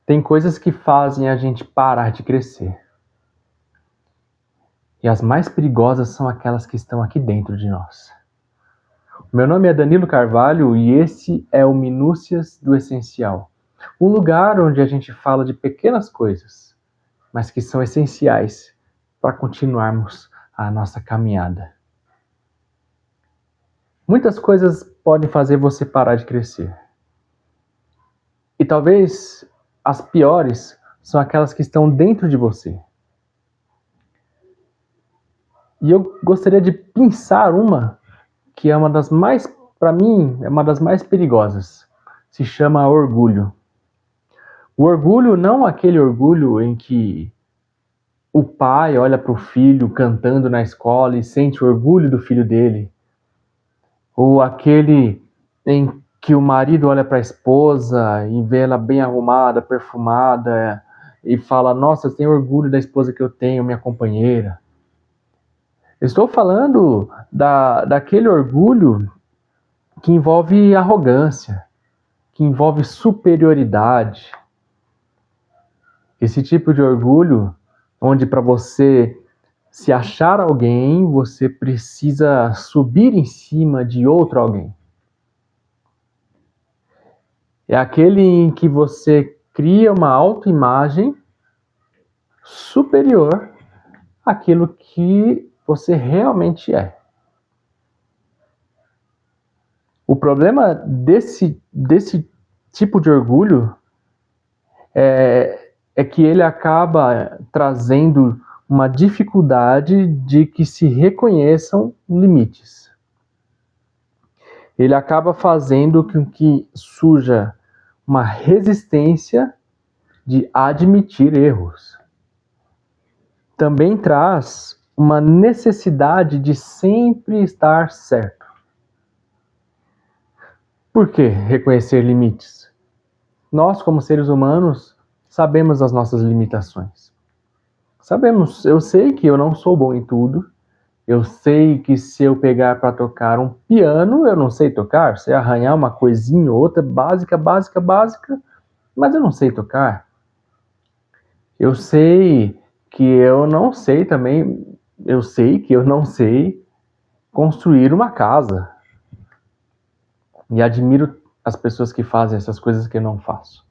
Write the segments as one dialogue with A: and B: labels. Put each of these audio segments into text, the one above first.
A: Tem coisas que fazem a gente parar de crescer. E as mais perigosas são aquelas que estão aqui dentro de nós. Meu nome é Danilo Carvalho e esse é o Minúcias do Essencial. Um lugar onde a gente fala de pequenas coisas, mas que são essenciais para continuarmos a nossa caminhada. Muitas coisas podem fazer você parar de crescer. E talvez as piores são aquelas que estão dentro de você. E eu gostaria de pensar uma que é uma das mais, para mim, é uma das mais perigosas. Se chama orgulho. O orgulho não aquele orgulho em que o pai olha para o filho cantando na escola e sente orgulho do filho dele. Ou aquele em que o marido olha para a esposa e vê ela bem arrumada, perfumada, e fala, nossa, eu tenho orgulho da esposa que eu tenho, minha companheira. Estou falando daquele orgulho que envolve arrogância, que envolve superioridade. Esse tipo de orgulho, onde para você se achar alguém, você precisa subir em cima de outro alguém. É aquele em que você cria uma autoimagem superior àquilo que você realmente é. O problema desse tipo de orgulho é que ele acaba trazendo uma dificuldade de que se reconheçam limites. Ele acaba fazendo com que surja uma resistência de admitir erros. Também traz uma necessidade de sempre estar certo. Por que reconhecer limites? Nós, como seres humanos, sabemos as nossas limitações. Sabemos, eu sei que eu não sou bom em tudo. Eu sei que se eu pegar para tocar um piano, eu não sei tocar. Se arranhar uma coisinha ou outra, básica, mas eu não sei tocar. Eu sei que eu não sei também, eu sei que eu não sei construir uma casa. E admiro as pessoas que fazem essas coisas que eu não faço.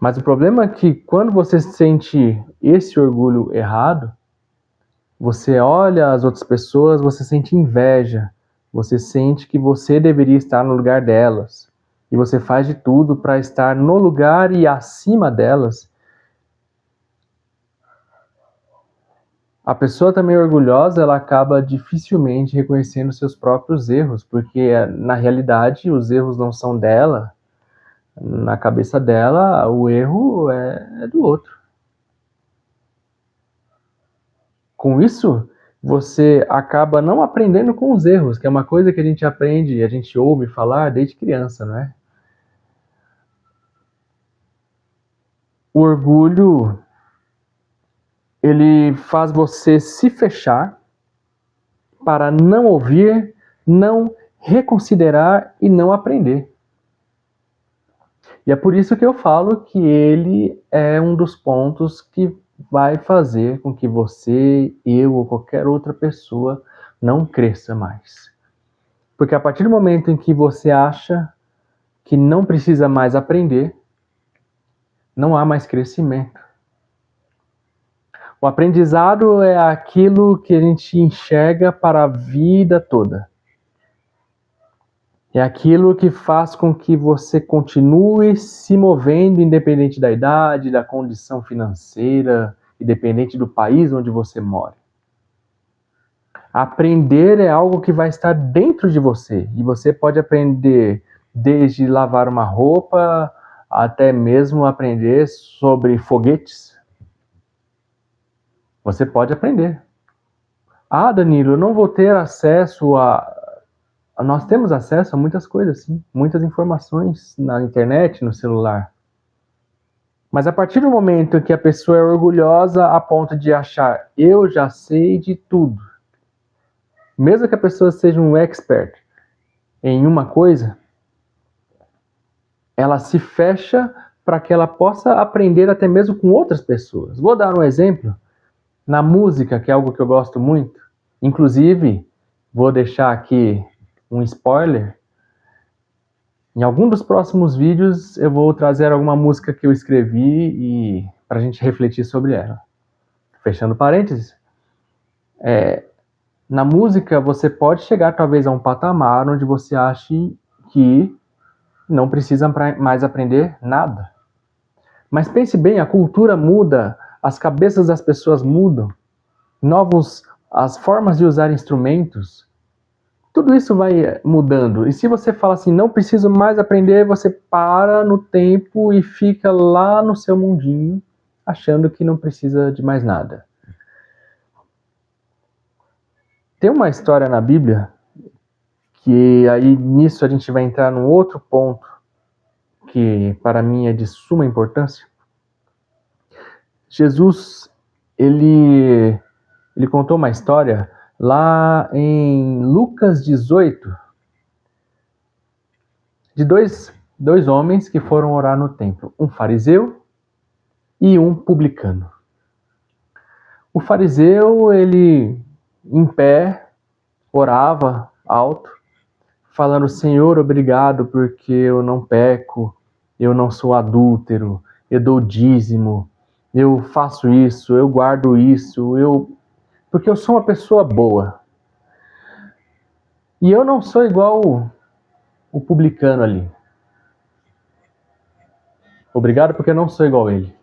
A: Mas o problema é que quando você sente esse orgulho errado, você olha as outras pessoas, você sente inveja, você sente que você deveria estar no lugar delas. E você faz de tudo para estar no lugar e acima delas. A pessoa também orgulhosa, ela acaba dificilmente reconhecendo seus próprios erros, porque na realidade os erros não são dela. Na cabeça dela, o erro é do outro. Com isso, você acaba não aprendendo com os erros, que é uma coisa que a gente aprende, a gente ouve falar desde criança, não é? O orgulho, ele faz você se fechar para não ouvir, não reconsiderar e não aprender. E é por isso que eu falo que ele é um dos pontos que vai fazer com que você, eu ou qualquer outra pessoa não cresça mais. Porque a partir do momento em que você acha que não precisa mais aprender, não há mais crescimento. O aprendizado é aquilo que a gente enxerga para a vida toda. É aquilo que faz com que você continue se movendo independente da idade, da condição financeira, independente do país onde você mora. Aprender é algo que vai estar dentro de você. E você pode aprender desde lavar uma roupa até mesmo aprender sobre foguetes. Você pode aprender. Ah, Danilo, eu não vou ter acesso a... Nós temos acesso a muitas coisas, sim. Muitas informações na internet, no celular. Mas a partir do momento que a pessoa é orgulhosa a ponto de achar eu já sei de tudo, mesmo que a pessoa seja um expert em uma coisa, ela se fecha para que ela possa aprender até mesmo com outras pessoas. Vou dar um exemplo. Na música, que é algo que eu gosto muito, inclusive, vou deixar aqui um spoiler. Em algum dos próximos vídeos eu vou trazer alguma música que eu escrevi e para a gente refletir sobre ela. Fechando parênteses, na música você pode chegar talvez a um patamar onde você ache que não precisa mais aprender nada. Mas pense bem, a cultura muda, as cabeças das pessoas mudam, as formas de usar instrumentos, tudo isso vai mudando. E se você fala assim, não preciso mais aprender, você para no tempo e fica lá no seu mundinho, achando que não precisa de mais nada. Tem uma história na Bíblia, que aí nisso a gente vai entrar num outro ponto, que para mim é de suma importância. Jesus, ele contou uma história lá em Lucas 18, de dois homens que foram orar no templo, um fariseu e um publicano. O fariseu, ele em pé, orava alto, falando, Senhor, obrigado porque eu não peco, eu não sou adúltero, eu dou dízimo, eu faço isso, eu guardo isso, porque eu sou uma pessoa boa. E eu não sou igual o publicano ali. Obrigado porque eu não sou igual a ele.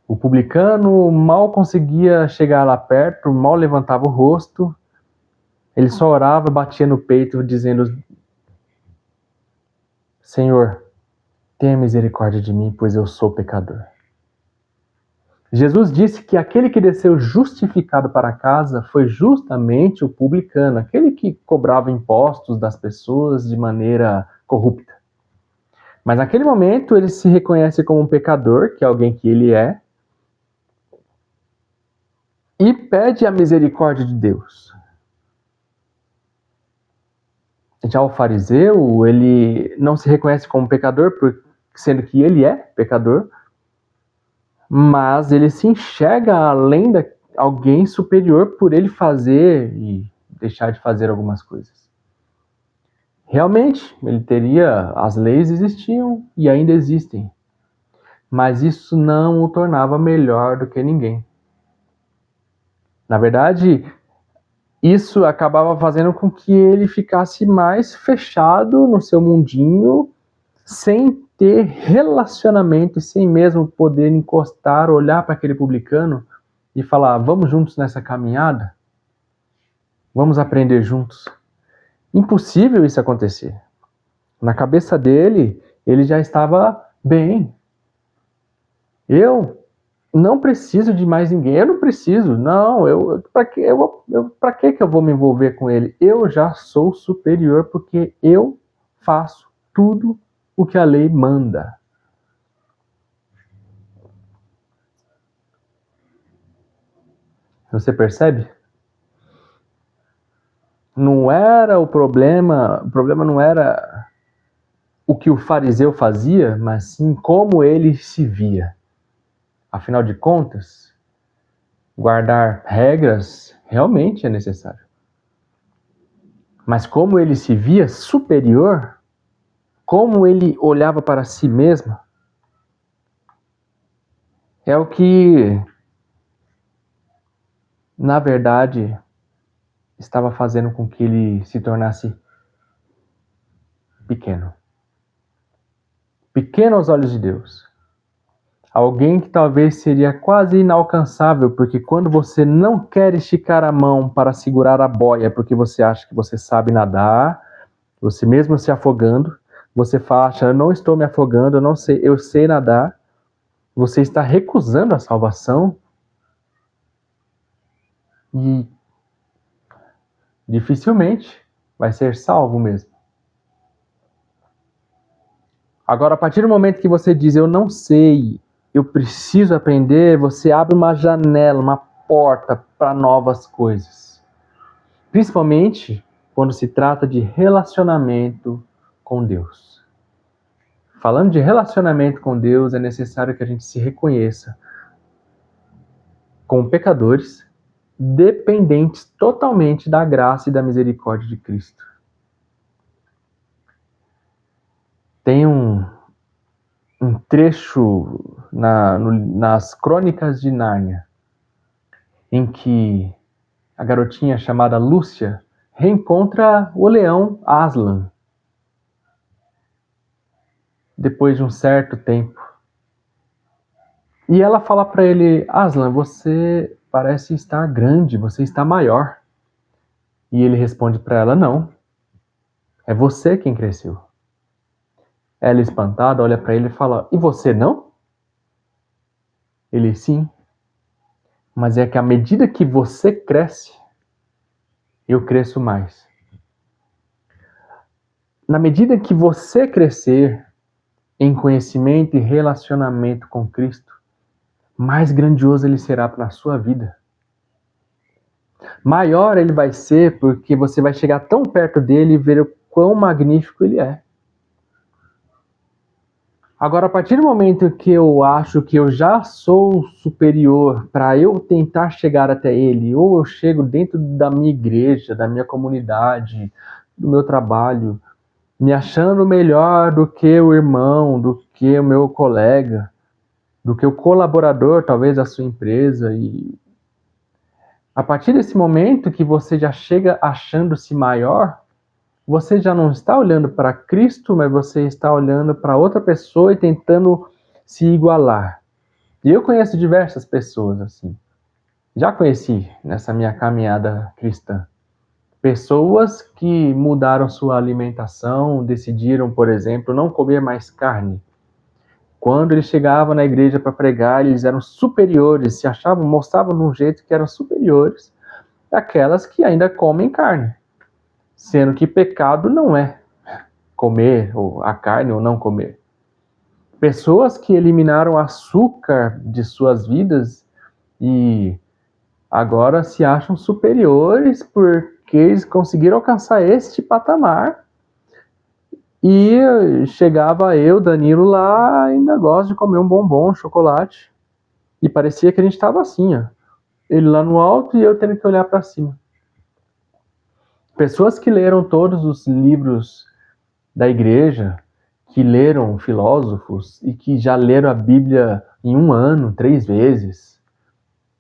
A: O publicano mal conseguia chegar lá perto, mal levantava o rosto, ele só orava, batia no peito, dizendo, Senhor, tenha misericórdia de mim, pois eu sou pecador. Jesus disse que aquele que desceu justificado para casa foi justamente o publicano, aquele que cobrava impostos das pessoas de maneira corrupta. Mas naquele momento ele se reconhece como um pecador, que é alguém que ele é, e pede a misericórdia de Deus. Já o fariseu, ele não se reconhece como pecador, sendo que ele é pecador, mas ele se enxerga além de alguém superior por ele fazer e deixar de fazer algumas coisas. Realmente, as leis existiam e ainda existem, mas isso não o tornava melhor do que ninguém. Na verdade, isso acabava fazendo com que ele ficasse mais fechado no seu mundinho, sem ter relacionamento e sem mesmo poder encostar, olhar para aquele publicano e falar, vamos juntos nessa caminhada? Vamos aprender juntos? Impossível isso acontecer. Na cabeça dele, ele já estava bem. Eu não preciso de mais ninguém, eu não preciso, não, para que eu vou me envolver com ele? Eu já sou superior porque eu faço tudo o que a lei manda. Você percebe? Não era o problema não era o que o fariseu fazia, mas sim como ele se via. Afinal de contas, guardar regras realmente é necessário. Mas como ele se via superior, como ele olhava para si mesmo, é o que, na verdade, estava fazendo com que ele se tornasse pequeno. Pequeno aos olhos de Deus. Alguém que talvez seria quase inalcançável, porque quando você não quer esticar a mão para segurar a boia, porque você acha que você sabe nadar, você mesmo se afogando, você fala, eu não estou me afogando, eu sei nadar, você está recusando a salvação e dificilmente vai ser salvo mesmo. Agora, a partir do momento que você diz, eu não sei, eu preciso aprender, você abre uma janela, uma porta para novas coisas. Principalmente quando se trata de relacionamento com Deus. Falando de relacionamento com Deus, é necessário que a gente se reconheça como pecadores, dependentes totalmente da graça e da misericórdia de Cristo. Tem um trecho nas Crônicas de Nárnia, em que a garotinha chamada Lúcia reencontra o leão Aslan, depois de um certo tempo. E ela fala para ele: Aslan, você parece estar grande, você está maior. E ele responde para ela: não, é você quem cresceu. Ela, espantada, olha para ele e fala: e você não? Ele: sim, mas é que à medida que você cresce, eu cresço mais. Na medida que você crescer em conhecimento e relacionamento com Cristo, mais grandioso ele será na sua vida. Maior ele vai ser porque você vai chegar tão perto dele e ver o quão magnífico ele é. Agora, a partir do momento que eu acho que eu já sou superior para eu tentar chegar até ele, ou eu chego dentro da minha igreja, da minha comunidade, do meu trabalho, me achando melhor do que o irmão, do que o meu colega, do que o colaborador, talvez, da sua empresa. E a partir desse momento que você já chega achando-se maior, você já não está olhando para Cristo, mas você está olhando para outra pessoa e tentando se igualar. E eu conheço diversas pessoas assim. Já conheci nessa minha caminhada cristã. Pessoas que mudaram sua alimentação, decidiram, por exemplo, não comer mais carne. Quando eles chegavam na igreja para pregar, eles eram superiores, se achavam, mostravam de um jeito que eram superiores àquelas que ainda comem carne. Sendo que pecado não é comer a carne ou não comer. Pessoas que eliminaram açúcar de suas vidas e agora se acham superiores porque eles conseguiram alcançar este patamar. E chegava eu, Danilo, lá, ainda gosto de comer um bombom, um chocolate. E parecia que a gente estava assim, ó. Ele lá no alto e eu tendo que olhar para cima. Pessoas que leram todos os livros da igreja, que leram filósofos e que já leram a Bíblia em um ano, 3 vezes.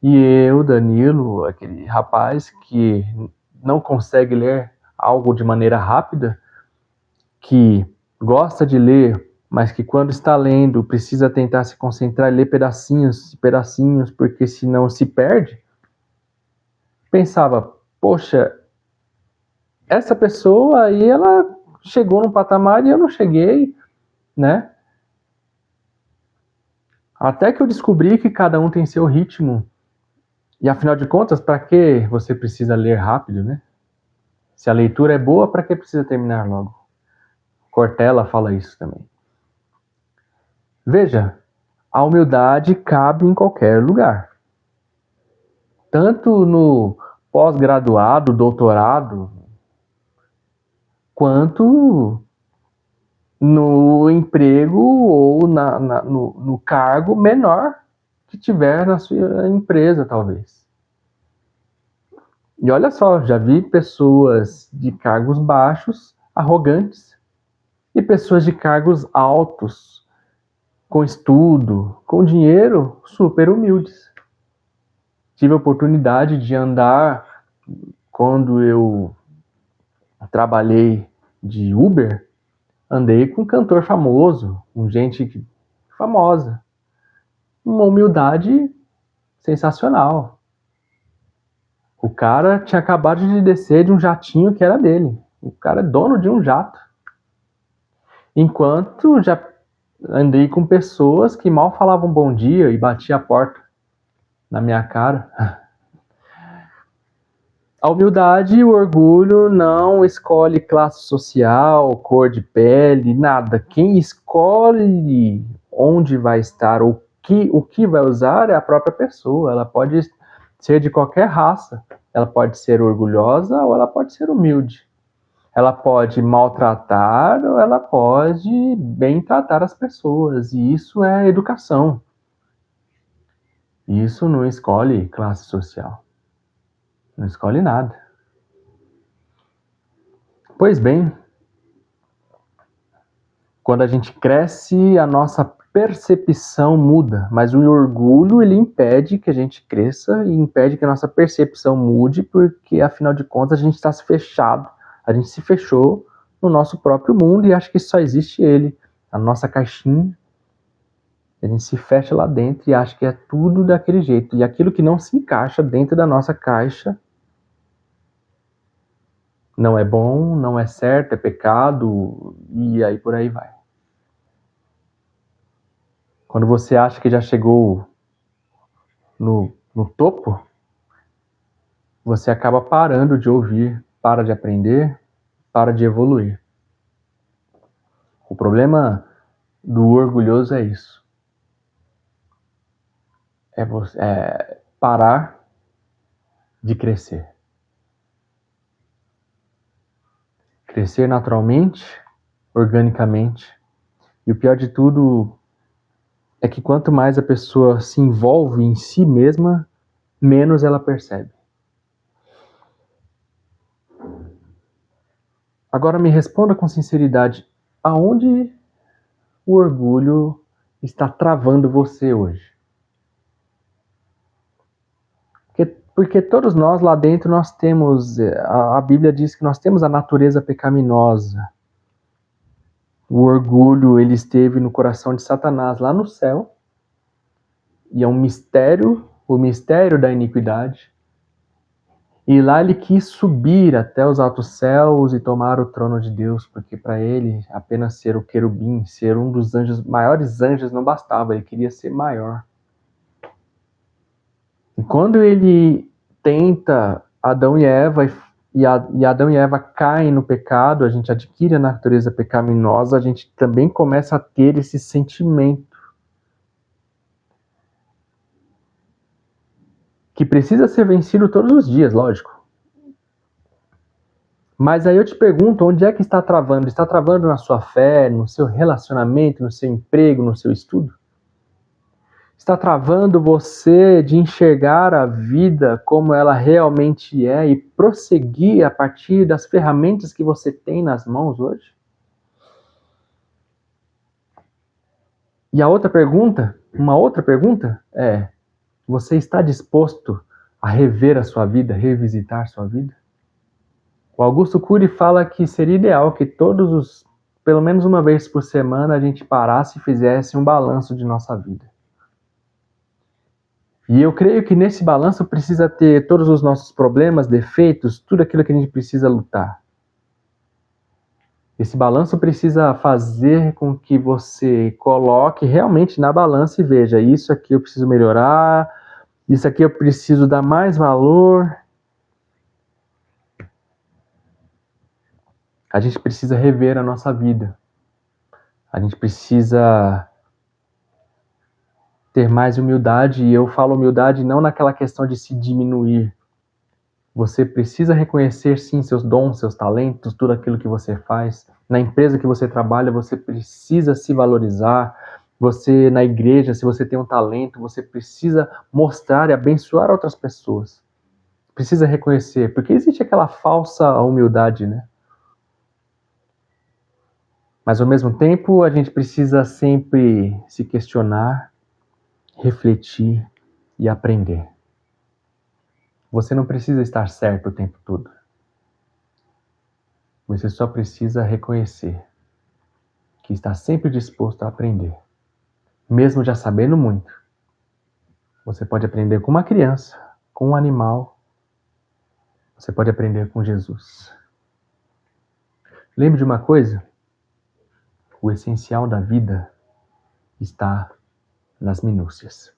A: E eu, Danilo, aquele rapaz que não consegue ler algo de maneira rápida, que gosta de ler, mas que quando está lendo precisa tentar se concentrar e ler pedacinhos, pedacinhos, porque senão se perde. Pensava, poxa, essa pessoa aí, ela chegou num patamar e eu não cheguei, né? Até que eu descobri que cada um tem seu ritmo. E afinal de contas, para que você precisa ler rápido, né? Se a leitura é boa, para que precisa terminar logo? Cortella fala isso também. Veja, a humildade cabe em qualquer lugar. Tanto no pós-graduado, doutorado, quanto no emprego ou no cargo menor que tiver na sua empresa, talvez. E olha só, já vi pessoas de cargos baixos, arrogantes, e pessoas de cargos altos, com estudo, com dinheiro, super humildes. Tive a oportunidade de andar, quando eu trabalhei de Uber, andei com um cantor famoso, com gente famosa. Uma humildade sensacional. O cara tinha acabado de descer de um jatinho que era dele. O cara é dono de um jato. Enquanto já andei com pessoas que mal falavam bom dia e batiam a porta na minha cara. A humildade e o orgulho não escolhe classe social, cor de pele, nada. Quem escolhe onde vai estar, o que vai usar é a própria pessoa. Ela pode ser de qualquer raça. Ela pode ser orgulhosa ou ela pode ser humilde. Ela pode maltratar ou ela pode bem tratar as pessoas. E isso é educação. Isso não escolhe classe social. Não escolhe nada. Pois bem, quando a gente cresce, a nossa percepção muda, mas o orgulho ele impede que a gente cresça e impede que a nossa percepção mude, porque afinal de contas a gente está fechado, a gente se fechou no nosso próprio mundo e acha que só existe ele, a nossa caixinha. A gente se fecha lá dentro e acha que é tudo daquele jeito. E aquilo que não se encaixa dentro da nossa caixa não é bom, não é certo, é pecado, e aí por aí vai. Quando você acha que já chegou no topo, você acaba parando de ouvir, para de aprender, para de evoluir. O problema do orgulhoso é isso. É parar de crescer. Crescer naturalmente, organicamente. E o pior de tudo é que quanto mais a pessoa se envolve em si mesma, menos ela percebe. Agora me responda com sinceridade, aonde o orgulho está travando você hoje? Porque todos nós lá dentro nós temos, a Bíblia diz que nós temos a natureza pecaminosa. O orgulho ele esteve no coração de Satanás lá no céu, e é um mistério, o mistério da iniquidade. E lá ele quis subir até os altos céus e tomar o trono de Deus, porque para ele apenas ser o querubim, ser um dos anjos, maiores anjos não bastava, ele queria ser maior. E quando ele tenta Adão e Eva, e Adão e Eva caem no pecado, a gente adquire a natureza pecaminosa, a gente também começa a ter esse sentimento que precisa ser vencido todos os dias, lógico. Mas aí eu te pergunto, onde é que está travando? Está travando na sua fé, no seu relacionamento, no seu emprego, no seu estudo? Está travando você de enxergar a vida como ela realmente é e prosseguir a partir das ferramentas que você tem nas mãos hoje? E a outra pergunta, uma outra pergunta é: você está disposto a rever a sua vida, revisitar a sua vida? O Augusto Cury fala que seria ideal que pelo menos uma vez por semana, a gente parasse e fizesse um balanço de nossa vida. E eu creio que nesse balanço precisa ter todos os nossos problemas, defeitos, tudo aquilo que a gente precisa lutar. Esse balanço precisa fazer com que você coloque realmente na balança e veja, isso aqui eu preciso melhorar, isso aqui eu preciso dar mais valor. A gente precisa rever a nossa vida. A gente precisa ter mais humildade, e eu falo humildade não naquela questão de se diminuir. Você precisa reconhecer sim seus dons, seus talentos, tudo aquilo que você faz. Na empresa que você trabalha, você precisa se valorizar. Você, na igreja, se você tem um talento, você precisa mostrar e abençoar outras pessoas. Precisa reconhecer, porque existe aquela falsa humildade, né? Mas ao mesmo tempo, a gente precisa sempre se questionar, refletir e aprender. Você não precisa estar certo o tempo todo. Você só precisa reconhecer que está sempre disposto a aprender. Mesmo já sabendo muito. Você pode aprender com uma criança, com um animal. Você pode aprender com Jesus. Lembre de uma coisa: o essencial da vida está nas minúcias.